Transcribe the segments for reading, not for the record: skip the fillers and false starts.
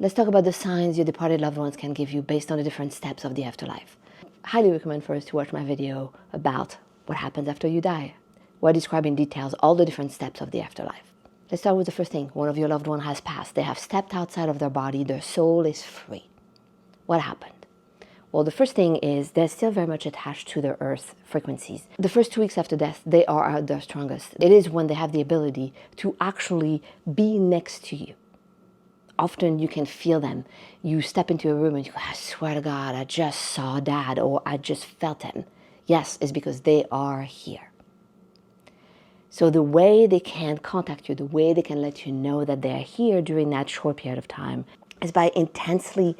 Let's talk about the signs your departed loved ones can give you based on the different steps of the afterlife. Highly recommend first to watch my video about what happens after you die, where I describe in details all the different steps of the afterlife. Let's start with the first thing. One of your loved one has passed. They have stepped outside of their body. Their soul is free. What happened? Well, the first thing is they're still very much attached to their earth frequencies. The first 2 weeks after death, they are at their strongest. It is when they have the ability to actually be next to you. Often you can feel them. You step into a room and you go, I swear to God, I just saw Dad, or I just felt him. Yes, it's because they are here. So the way they can contact you, the way they can let you know that they're here during that short period of time is by intensely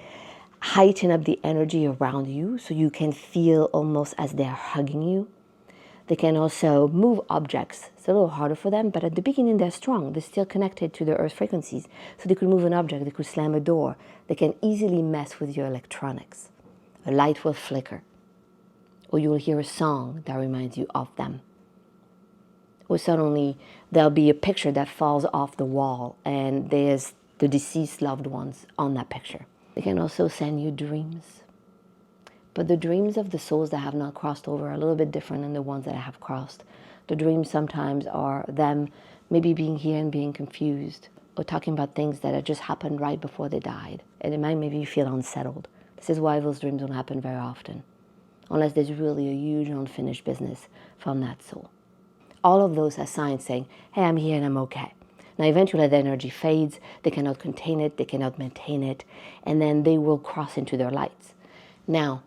heightening up the energy around you so you can feel almost as they're hugging you. They can also move objects. It's a little harder for them, but at the beginning they're strong. They're still connected to the earth frequencies. So they could move an object, they could slam a door. They can easily mess with your electronics. A light will flicker. Or you'll hear a song that reminds you of them. Or suddenly there'll be a picture that falls off the wall and there's the deceased loved ones on that picture. They can also send you dreams. But the dreams of the souls that have not crossed over are a little bit different than the ones that have crossed. The dreams sometimes are them maybe being here and being confused, or talking about things that had just happened right before they died. And it might make you feel unsettled. This is why those dreams don't happen very often, unless there's really a huge unfinished business from that soul. All of those are signs saying, hey, I'm here and I'm okay. Now eventually the energy fades, they cannot contain it, they cannot maintain it, and then they will cross into their lights. Now,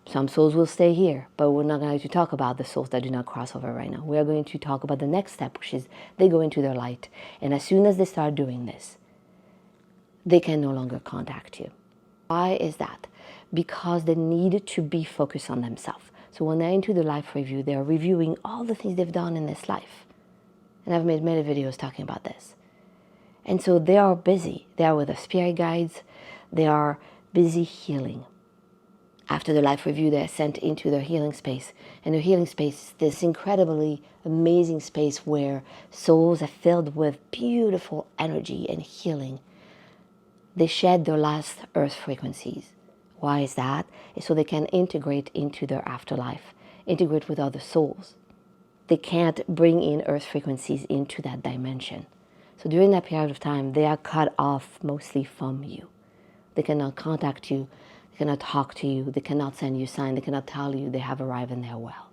some souls will stay here, but we're not going to talk about the souls that do not cross over right now. We are going to talk about the next step, which is they go into their light. And as soon as they start doing this, they can no longer contact you. Why is that? Because they need to be focused on themselves. So when they're into the life review, they're reviewing all the things they've done in this life. And I've made many videos talking about this. And so they are busy. They are with the spirit guides. They are busy healing. After the life review, they're sent into their healing space. And their healing space is this incredibly amazing space where souls are filled with beautiful energy and healing. They shed their last earth frequencies. Why is that? It's so they can integrate into their afterlife, integrate with other souls. They can't bring in earth frequencies into that dimension. So during that period of time, they are cut off mostly from you. They cannot contact you. They cannot talk to you, they cannot send you signs, they cannot tell you they have arrived and they're well.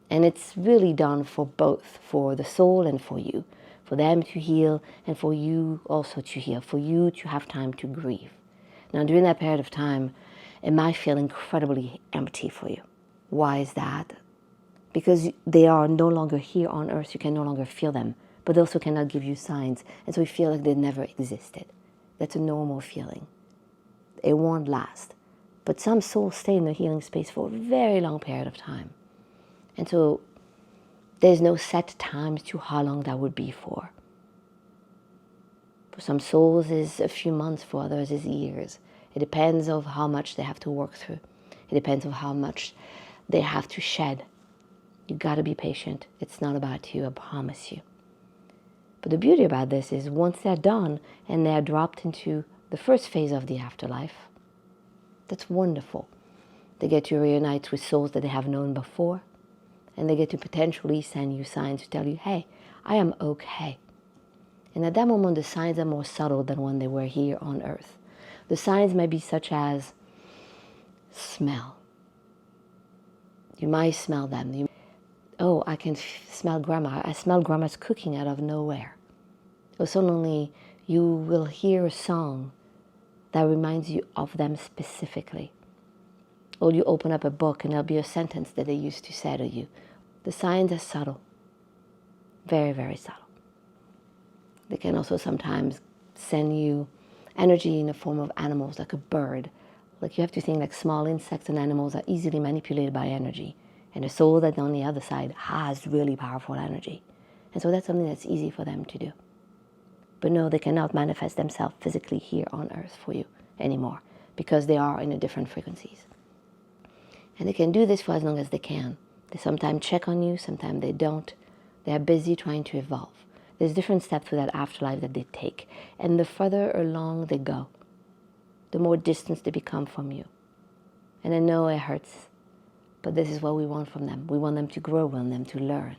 And it's really done for both, for the soul and for you. For them to heal and for you also to heal, for you to have time to grieve. Now during that period of time, it might feel incredibly empty for you. Why is that? Because they are no longer here on earth, you can no longer feel them, but they also cannot give you signs, and so you feel like they never existed. That's a normal feeling. It won't last. But some souls stay in the healing space for a very long period of time. And so there's no set time to how long that would be for. For some souls is a few months, for others is years. It depends on how much they have to work through. It depends on how much they have to shed. You gotta be patient. It's not about you, I promise you. But the beauty about this is once they're done and they're dropped into the first phase of the afterlife, that's wonderful. They get to reunite with souls that they have known before, and they get to potentially send you signs to tell you, hey, I am okay. And at that moment, the signs are more subtle than when they were here on earth. The signs may be such as smell. You might smell them. Oh, I can smell grandma. I smell grandma's cooking out of nowhere. Or suddenly you will hear a song that reminds you of them specifically. Or you open up a book and there'll be a sentence that they used to say to you. The signs are subtle. Very, very subtle. They can also sometimes send you energy in the form of animals, like a bird. Like you have to think like small insects and animals are easily manipulated by energy. And the soul that's on the other side has really powerful energy. And so that's something that's easy for them to do. But no, they cannot manifest themselves physically here on earth for you anymore because they are in a different frequencies. And they can do this for as long as they can. They sometimes check on you, sometimes they don't. They are busy trying to evolve. There's different steps to that afterlife that they take. And the further along they go, the more distance they become from you. And I know it hurts, but this is what we want from them. We want them to grow, we want them to learn.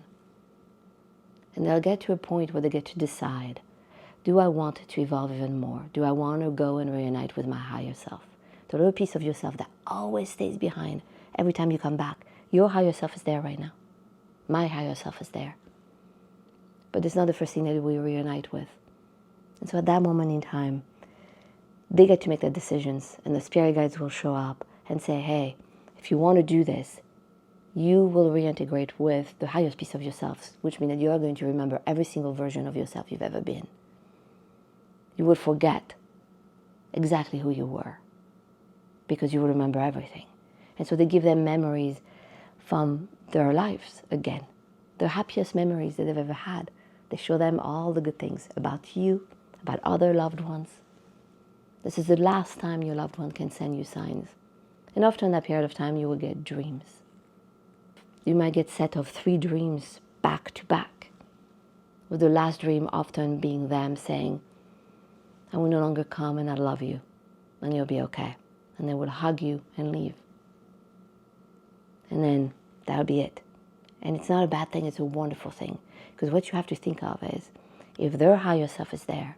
And they'll get to a point where they get to decide, do I want to evolve even more? Do I want to go and reunite with my higher self? The little piece of yourself that always stays behind every time you come back. Your higher self is there right now. My higher self is there. But it's not the first thing that we reunite with. And so at that moment in time, they get to make their decisions, and the spirit guides will show up and say, hey, if you want to do this, you will reintegrate with the highest piece of yourself, which means that you are going to remember every single version of yourself you've ever been. You will forget exactly who you were because you will remember everything. And so they give them memories from their lives again, the happiest memories that they've ever had. They show them all the good things about you, about other loved ones. This is the last time your loved one can send you signs. And after that period of time, you will get dreams. You might get a set of 3 dreams back to back, with the last dream often being them saying, I will no longer come and I love you, and you'll be okay. And they will hug you and leave. And then that'll be it. And it's not a bad thing, it's a wonderful thing. Because what you have to think of is, if their higher self is there,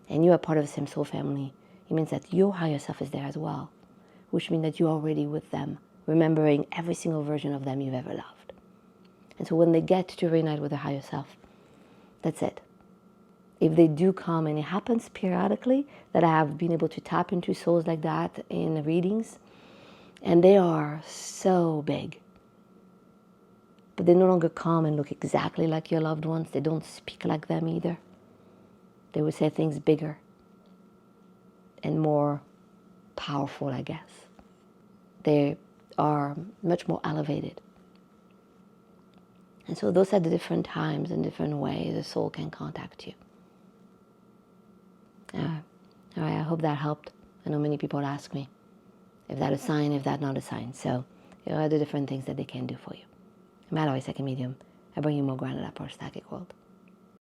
and you are part of the same soul family, it means that your higher self is there as well, which means that you're already with them, remembering every single version of them you've ever loved. And so when they get to reunite with their higher self, that's it. If they do come, and it happens periodically, that I have been able to tap into souls like that in readings, and they are so big. But they no longer come and look exactly like your loved ones. They don't speak like them either. They would say things bigger and more powerful, I guess. They are much more elevated. And so those are the different times and different ways a soul can contact you. All right, I hope that helped. I know many people ask me if that's a sign, if that's not a sign. So here are the different things that they can do for you. I'm Malauriepsychic medium. I bring you more grounded approach to the psychic world.